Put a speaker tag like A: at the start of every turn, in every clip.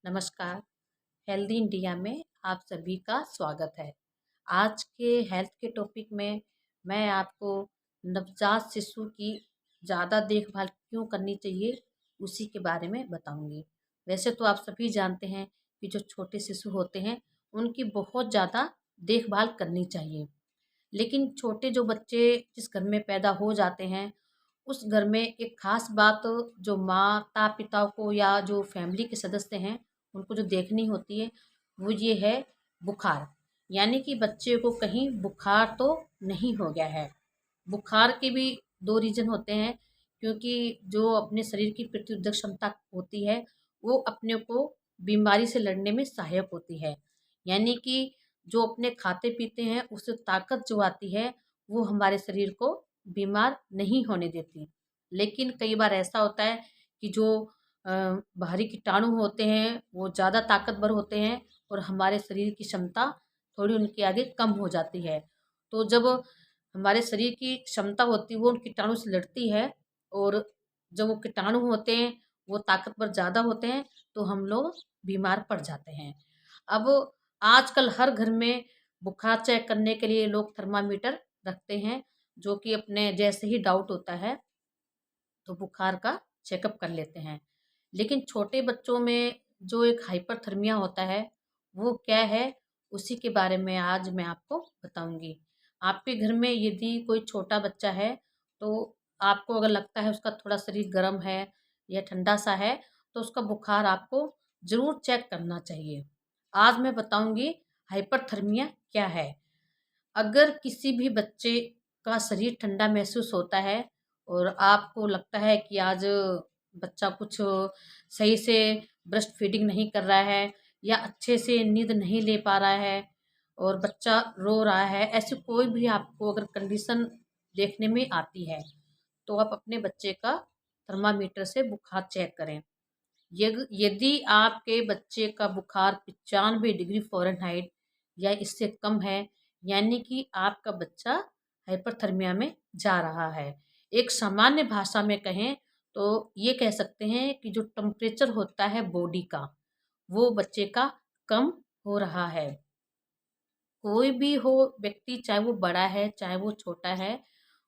A: नमस्कार। Healthy India में आप सभी का स्वागत है। आज के हेल्थ के टॉपिक में मैं आपको नवजात शिशु की ज़्यादा देखभाल क्यों करनी चाहिए उसी के बारे में बताऊंगी। वैसे तो आप सभी जानते हैं कि जो छोटे शिशु होते हैं उनकी बहुत ज़्यादा देखभाल करनी चाहिए। लेकिन छोटे जो बच्चे जिस घर में पैदा हो जाते हैं उस घर में एक खास बात जो माता पिता को या जो फैमिली के सदस्य हैं उनको जो देखनी होती है वो ये है बुखार। यानी कि बच्चे को कहीं बुखार तो नहीं हो गया है। बुखार के भी दो रीज़न होते हैं, क्योंकि जो अपने शरीर की प्रतिरोधक क्षमता होती है वो अपने को बीमारी से लड़ने में सहायक होती है। यानी कि जो अपने खाते पीते हैं उससे ताकत जो आती है वो हमारे शरीर को बीमार नहीं होने देती। लेकिन कई बार ऐसा होता है कि जो बाहरी कीटाणु होते हैं वो ज़्यादा ताकतवर होते हैं और हमारे शरीर की क्षमता थोड़ी उनके आगे कम हो जाती है। तो जब हमारे शरीर की क्षमता होती है वो उन कीटाणु से लड़ती है, और जब वो कीटाणु होते हैं वो ताकतवर ज़्यादा होते हैं तो हम लोग बीमार पड़ जाते हैं। अब आजकल हर घर में बुखार चेक करने के लिए लोग थर्मामीटर रखते हैं, जो कि अपने जैसे ही डाउट होता है तो बुखार का चेकअप कर लेते हैं। लेकिन छोटे बच्चों में जो एक हाइपरथर्मिया होता है वो क्या है, उसी के बारे में आज मैं आपको बताऊंगी। आपके घर में यदि कोई छोटा बच्चा है तो आपको अगर लगता है उसका थोड़ा शरीर गर्म है या ठंडा सा है तो उसका बुखार आपको ज़रूर चेक करना चाहिए। आज मैं बताऊंगी हाइपरथर्मिया क्या है। अगर किसी भी बच्चे का शरीर ठंडा महसूस होता है और आपको लगता है कि आज बच्चा कुछ सही से ब्रेस्ट फीडिंग नहीं कर रहा है या अच्छे से नींद नहीं ले पा रहा है और बच्चा रो रहा है, ऐसी कोई भी आपको अगर कंडीशन देखने में आती है तो आप अपने बच्चे का थर्मामीटर से बुखार चेक करें। यदि आपके बच्चे का बुखार 95 डिग्री फ़ारेनहाइट या इससे कम है, यानी कि आपका बच्चा हाइपरथर्मिया में जा रहा है। एक सामान्य भाषा में कहें तो ये कह सकते हैं कि जो टेम्परेचर होता है बॉडी का वो बच्चे का कम हो रहा है। कोई भी हो व्यक्ति, चाहे वो बड़ा है चाहे वो छोटा है,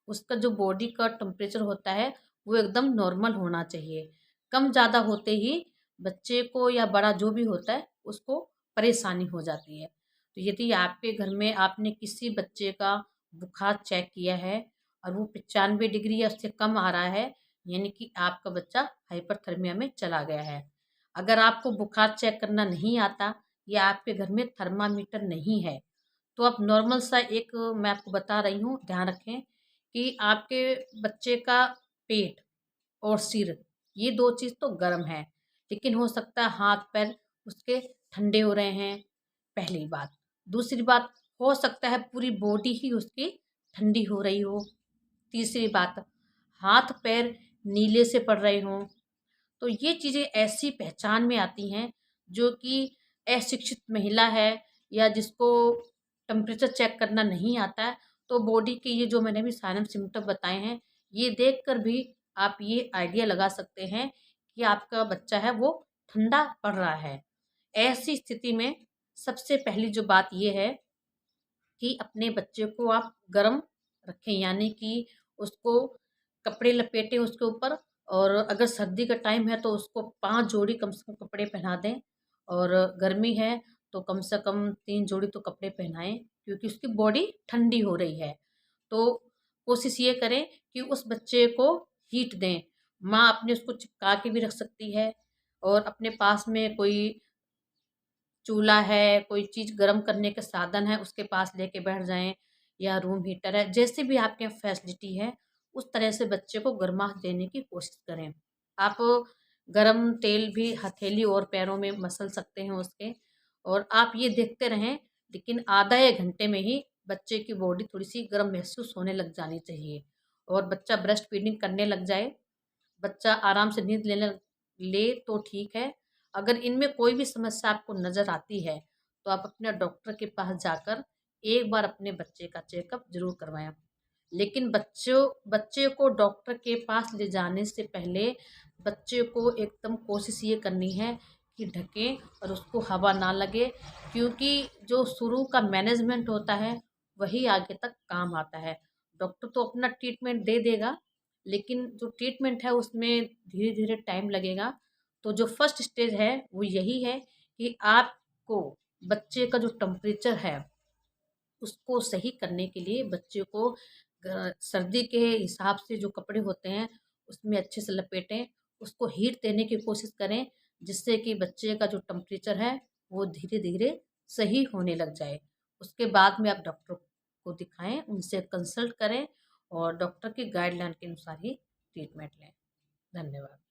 A: उसका जो बॉडी का टेम्परेचर होता है वो एकदम नॉर्मल होना चाहिए। कम ज़्यादा होते ही बच्चे को या बड़ा जो भी होता है उसको परेशानी हो जाती है। तो यदि आपके घर में आपने किसी बच्चे का बुखार चेक किया है और वो 95 डिग्री या उससे कम आ रहा है, यानी कि आपका बच्चा हाइपरथर्मिया में चला गया है। अगर आपको बुखार चेक करना नहीं आता या आपके घर में थर्मामीटर नहीं है तो आप नॉर्मल सा एक, मैं आपको बता रही हूँ, ध्यान रखें कि आपके बच्चे का पेट और सिर, ये दो चीज़ तो गर्म है, लेकिन हो सकता है हाथ पैर उसके ठंडे हो रहे हैं, पहली बात। दूसरी बात, हो सकता है पूरी बॉडी ही उसकी ठंडी हो रही हो। तीसरी बात, हाथ पैर नीले से पड़ रहे हों। तो ये चीज़ें ऐसी पहचान में आती हैं जो कि अशिक्षित महिला है या जिसको टेम्परेचर चेक करना नहीं आता है, तो बॉडी के ये जो मैंने अभी साइनम सिम्टम बताए हैं ये देखकर भी आप ये आइडिया लगा सकते हैं कि आपका बच्चा है वो ठंडा पड़ रहा है। ऐसी स्थिति में सबसे पहली जो बात ये है कि अपने बच्चे को आप गर्म रखें, यानी कि उसको कपड़े लपेटें उसके ऊपर, और अगर सर्दी का टाइम है तो उसको 5 जोड़ी कम से कम कपड़े पहना दें, और गर्मी है तो कम से कम 3 जोड़ी तो कपड़े पहनाएं, क्योंकि उसकी बॉडी ठंडी हो रही है। तो कोशिश ये करें कि उस बच्चे को हीट दें। माँ अपने उसको चिपका के भी रख सकती है, और अपने पास में कोई चूल्हा है, कोई चीज़ गर्म करने का साधन है उसके पास लेके बैठ जाएँ, या रूम हीटर है, जैसे भी आपके यहाँ फैसिलिटी है उस तरह से बच्चे को गर्माहट देने की कोशिश करें। आप गरम तेल भी हथेली और पैरों में मसल सकते हैं उसके, और आप ये देखते रहें, लेकिन आधा 1 घंटे में ही बच्चे की बॉडी थोड़ी-सी गर्म महसूस होने लग जानी चाहिए, और बच्चा ब्रेस्ट फीडिंग करने लग जाए, बच्चा आराम से नींद लेने ले तो ठीक है। अगर इनमें कोई भी समस्या आपको नज़र आती है तो आप अपने डॉक्टर के पास जाकर एक बार अपने बच्चे का चेकअप ज़रूर करवाएं। लेकिन बच्चे को डॉक्टर के पास ले जाने से पहले बच्चे को एकदम कोशिश ये करनी है कि ढकें और उसको हवा ना लगे, क्योंकि जो शुरू का मैनेजमेंट होता है वही आगे तक काम आता है। डॉक्टर तो अपना ट्रीटमेंट दे देगा, लेकिन जो ट्रीटमेंट है उसमें धीरे धीरे टाइम लगेगा। तो जो फर्स्ट स्टेज है वो यही है कि आपको बच्चे का जो टेम्परेचर है उसको सही करने के लिए बच्चे को सर्दी के हिसाब से जो कपड़े होते हैं उसमें अच्छे से लपेटें, उसको हीट देने की कोशिश करें, जिससे कि बच्चे का जो टेम्परेचर है वो धीरे धीरे सही होने लग जाए। उसके बाद में आप डॉक्टर को दिखाएं, उनसे कंसल्ट करें और डॉक्टर की गाइडलाइन के अनुसार ही ट्रीटमेंट लें। धन्यवाद।